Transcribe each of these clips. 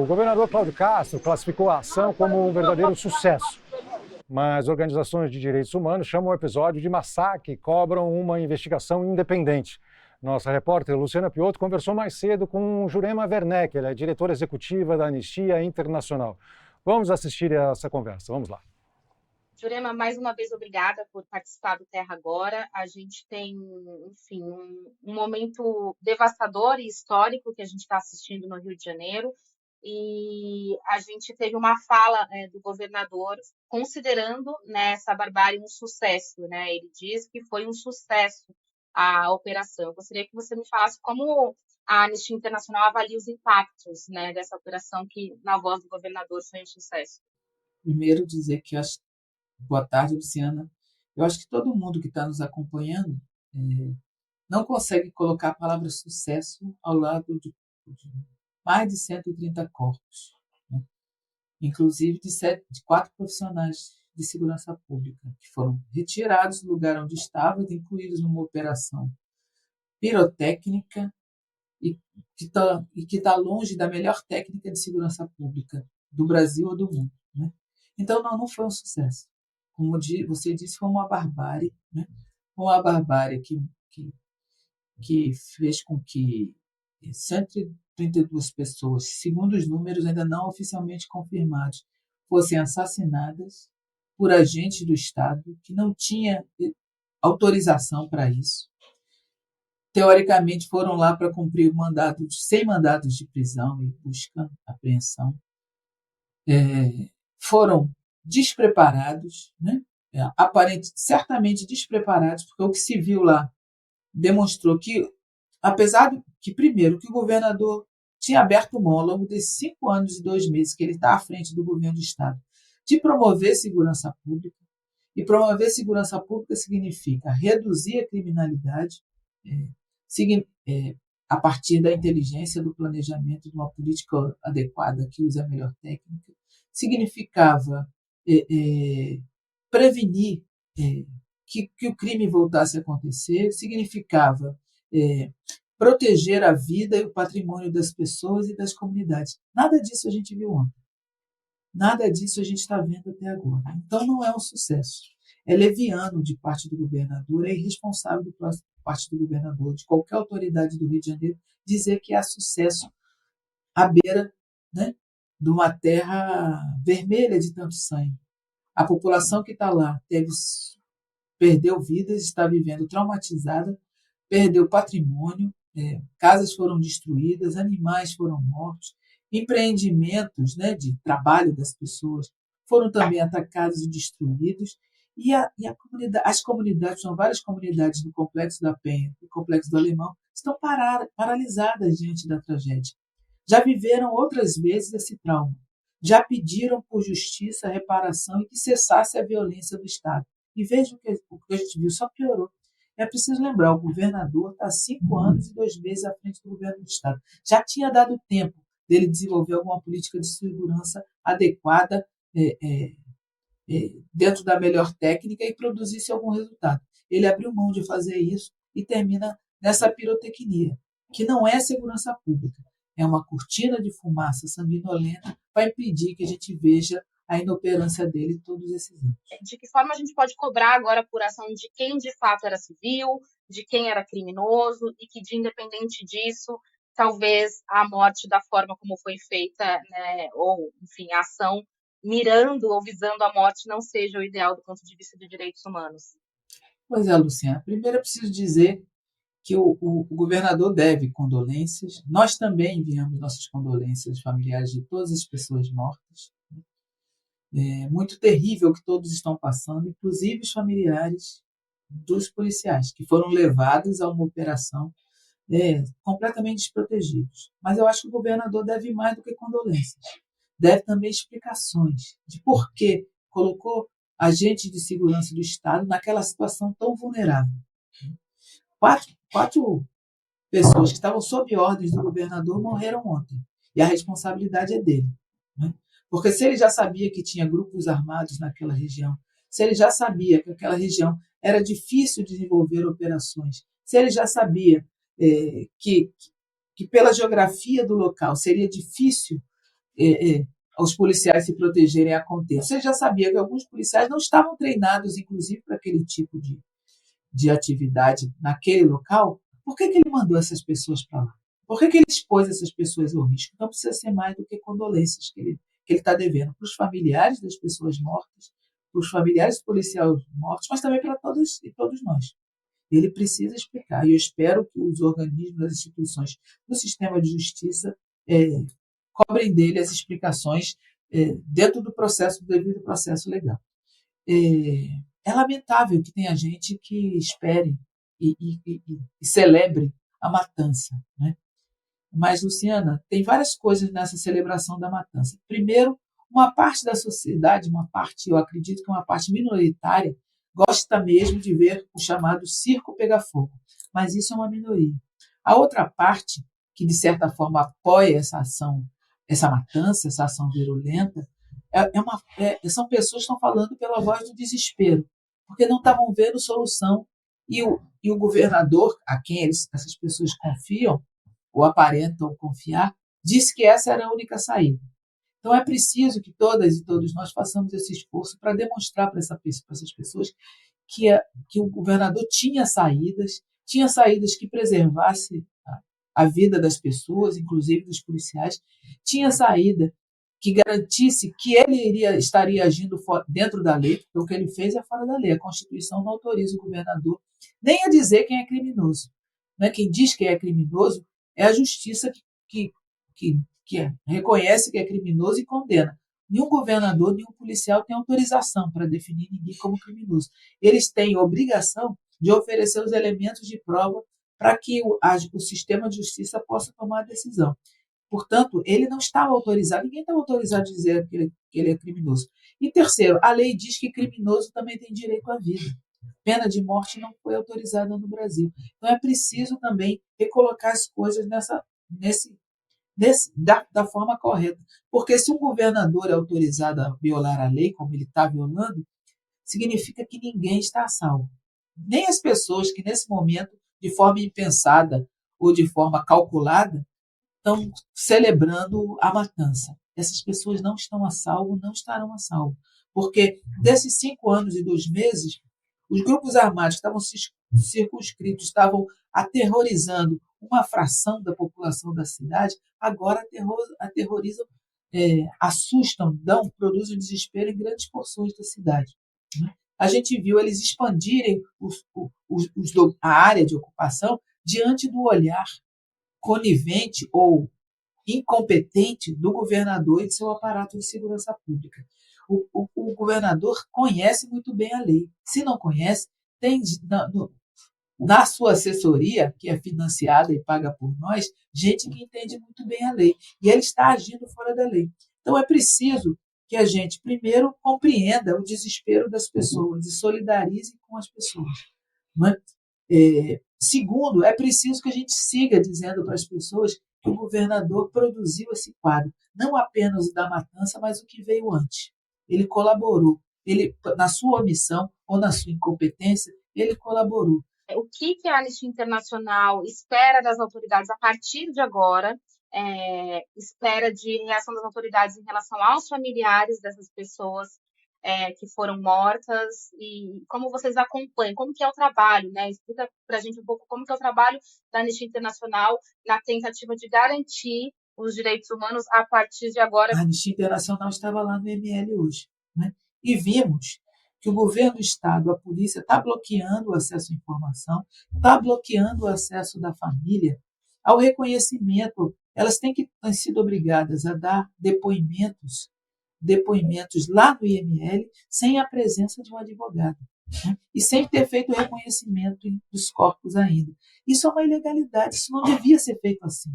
governador Cláudio Castro classificou a ação como um verdadeiro sucesso. Mas organizações de direitos humanos chamam o episódio de massacre e cobram uma investigação independente. Nossa repórter Luciana Piotto conversou mais cedo com Jurema Werneck, ela é diretora executiva da Anistia Internacional. Vamos assistir a essa conversa, vamos lá. Jurema, mais uma vez, obrigada por participar do Terra Agora. A gente tem, enfim, um momento devastador e histórico que a gente está assistindo no Rio de Janeiro. E a gente teve uma fala do governador considerando, né, essa barbárie um sucesso, né? Ele diz que foi um sucesso a operação. Eu gostaria que você me falasse como a Anistia Internacional avalia os impactos, né, dessa operação que, na voz do governador, foi um sucesso. Primeiro dizer que eu acho... Boa tarde, Luciana. Eu acho que todo mundo que está nos acompanhando não consegue colocar a palavra sucesso ao lado de mais de 130 corpos, né? Inclusive de 4 profissionais de segurança pública, que foram retirados do lugar onde estavam e incluídos numa operação pirotécnica e que está longe da melhor técnica de segurança pública do Brasil ou do mundo, né? Então, não foi um sucesso. Como você disse, foi uma barbárie, né? Uma barbárie que fez com que 132 pessoas, segundo os números ainda não oficialmente confirmados, fossem assassinadas por agentes do Estado que não tinha autorização para isso. Teoricamente, foram lá para cumprir 100 mandados de prisão e busca, apreensão. Foram despreparados, né? Certamente despreparados, porque o que se viu lá demonstrou que, apesar que, primeiro, que o governador tinha aberto mão ao longo desses 5 anos e 2 meses que ele está à frente do governo do Estado, de promover segurança pública, e promover segurança pública significa reduzir a criminalidade a partir da inteligência, do planejamento, de uma política adequada que use a melhor técnica, significava prevenir que o crime voltasse a acontecer, significava proteger a vida e o patrimônio das pessoas e das comunidades. Nada disso a gente viu ontem. Nada disso a gente está vendo até agora. Então, não é um sucesso. É leviano de parte do governador, é irresponsável de parte do governador, de qualquer autoridade do Rio de Janeiro, dizer que há sucesso à beira, né, de uma terra vermelha de tanto sangue. A população que está lá perdeu vidas, está vivendo traumatizada, perdeu patrimônio, casas foram destruídas, animais foram mortos, empreendimentos, né, de trabalho das pessoas foram também atacados e destruídos, e as comunidades, são várias comunidades do Complexo da Penha e do Complexo do Alemão, estão paralisadas diante da tragédia. Já viveram outras vezes esse trauma. Já pediram por justiça, reparação e que cessasse a violência do Estado. E vejam o que a gente viu, só piorou. É preciso lembrar, o governador está há 5 anos e 2 meses à frente do governo do Estado. Já tinha dado tempo dele desenvolver alguma política de segurança adequada dentro da melhor técnica e produzisse algum resultado. Ele abriu mão de fazer isso e termina nessa pirotecnia, que não é segurança pública. É uma cortina de fumaça sanguinolenta para impedir que a gente veja a inoperância dele todos esses anos. De que forma a gente pode cobrar agora a apuração de quem de fato era civil, de quem era criminoso e que, de independente disso, talvez a morte da forma como foi feita, né, ou, enfim, a ação mirando ou visando a morte não seja o ideal do ponto de vista de direitos humanos? Pois é, Luciana. Primeiro eu preciso dizer que o governador deve condolências. Nós também enviamos nossas condolências aos familiares de todas as pessoas mortas. É muito terrível o que todos estão passando, inclusive os familiares dos policiais, que foram levados a uma operação completamente desprotegidos. Mas eu acho que o governador deve mais do que condolências. Deve também explicações de por que colocou agentes de segurança do Estado naquela situação tão vulnerável. 4 pessoas que estavam sob ordens do governador morreram ontem. E a responsabilidade é dele, né? Porque se ele já sabia que tinha grupos armados naquela região, se ele já sabia que aquela região era difícil de desenvolver operações, se ele já sabia que pela geografia do local seria difícil os policiais se protegerem a contento. Você já sabia que alguns policiais não estavam treinados, inclusive, para aquele tipo de atividade naquele local. Por que ele mandou essas pessoas para lá? Por que ele expôs essas pessoas ao risco? Então precisa ser mais do que condolências que ele está devendo para os familiares das pessoas mortas, para os familiares dos policiais mortos, mas também para todos e todos nós. Ele precisa explicar. E eu espero que os organismos, as instituições do sistema de justiça cobrem dele as explicações dentro do processo, do devido processo legal. É lamentável que tenha gente que espere e celebre a matança, né? Mas, Luciana, tem várias coisas nessa celebração da matança. Primeiro, uma parte da sociedade, eu acredito que uma parte minoritária, gosta mesmo de ver o chamado circo pegar fogo, mas isso é uma minoria. A outra parte, que de certa forma apoia essa ação, essa matança, essa ação virulenta, são pessoas que estão falando pela voz do desespero, porque não estavam vendo solução. E o governador, a quem essas pessoas confiam, ou aparentam confiar, disse que essa era a única saída. Então é preciso que todas e todos nós façamos esse esforço para demonstrar para essas pessoas que o governador tinha saídas que preservasse a vida das pessoas, inclusive dos policiais, tinha saída que garantisse que ele estaria agindo dentro da lei, porque o que ele fez é fora da lei. A Constituição não autoriza o governador nem a dizer quem é criminoso. Né? Quem diz que é criminoso é a justiça que reconhece que é criminoso e condena. Nenhum governador, nenhum policial tem autorização para definir ninguém como criminoso. Eles têm obrigação de oferecer os elementos de prova para que o sistema de justiça possa tomar a decisão. Portanto, ele não estava autorizado, ninguém estava autorizado a dizer que ele é criminoso. E terceiro, a lei diz que criminoso também tem direito à vida. Pena de morte não foi autorizada no Brasil. Então é preciso também recolocar as coisas da forma correta. Porque se um governador é autorizado a violar a lei, como ele está violando, significa que ninguém está a salvo. Nem as pessoas que nesse momento, de forma impensada ou de forma calculada, estão celebrando a matança. Essas pessoas não estão a salvo, não estarão a salvo. Porque desses 5 anos e 2 meses, os grupos armados que estavam circunscritos, estavam aterrorizando uma fração da população da cidade, agora aterrorizam, assustam, produzem desespero em grandes porções da cidade. Né? A gente viu eles expandirem a área de ocupação diante do olhar conivente ou incompetente do governador e de seu aparato de segurança pública. O governador conhece muito bem a lei. Se não conhece, tem na sua assessoria, que é financiada e paga por nós, gente que entende muito bem a lei. E ele está agindo fora da lei. Então é preciso que a gente, primeiro, compreenda o desespero das pessoas e solidarize com as pessoas. Não é? Segundo, é preciso que a gente siga dizendo para as pessoas que o governador produziu esse quadro, não apenas o da matança, mas o que veio antes. Ele colaborou. Ele, na sua omissão ou na sua incompetência, ele colaborou. O que a Anistia Internacional espera das autoridades a partir de agora? Espera de reação das autoridades em relação aos familiares dessas pessoas que foram mortas, e como vocês acompanham, como que é o trabalho, né? Explica para a gente um pouco como que é o trabalho da Anistia Internacional na tentativa de garantir os direitos humanos a partir de agora. A Anistia Internacional estava lá no ML hoje, né? E vimos que o governo do Estado, a polícia, está bloqueando o acesso à informação, está bloqueando o acesso da família ao reconhecimento. Elas têm sido obrigadas a dar depoimentos lá no IML sem a presença de um advogado, né? E sem ter feito o reconhecimento dos corpos ainda. Isso é uma ilegalidade, isso não devia ser feito assim.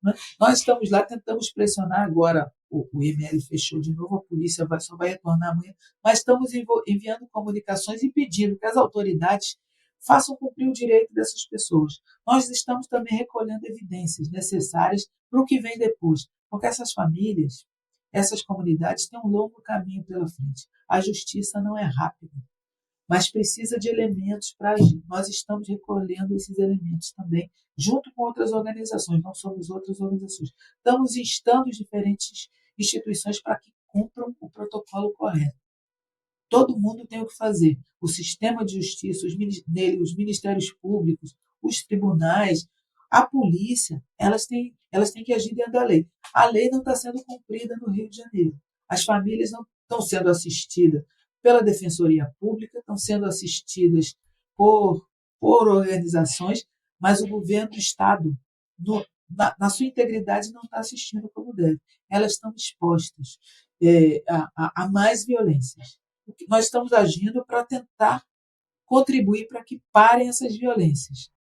Né? Nós estamos lá, tentamos pressionar agora, o IML fechou de novo, a polícia só vai retornar amanhã, mas estamos enviando comunicações e pedindo que as autoridades façam cumprir o direito dessas pessoas. Nós estamos também recolhendo evidências necessárias para o que vem depois, porque essas famílias, essas comunidades têm um longo caminho pela frente. A justiça não é rápida, mas precisa de elementos para agir. Nós estamos recolhendo esses elementos também, junto com outras organizações, não somos outras organizações. Estamos instando os diferentes instituições para que cumpram o protocolo correto. Todo mundo tem o que fazer. O sistema de justiça, os ministérios públicos, os tribunais, a polícia, elas têm que agir dentro da lei. A lei não está sendo cumprida no Rio de Janeiro. As famílias não estão sendo assistidas pela Defensoria Pública, estão sendo assistidas por organizações, mas o governo do Estado, na sua integridade, não está assistindo como deve. Elas estão expostas a mais violências. Nós estamos agindo para tentar contribuir para que parem essas violências.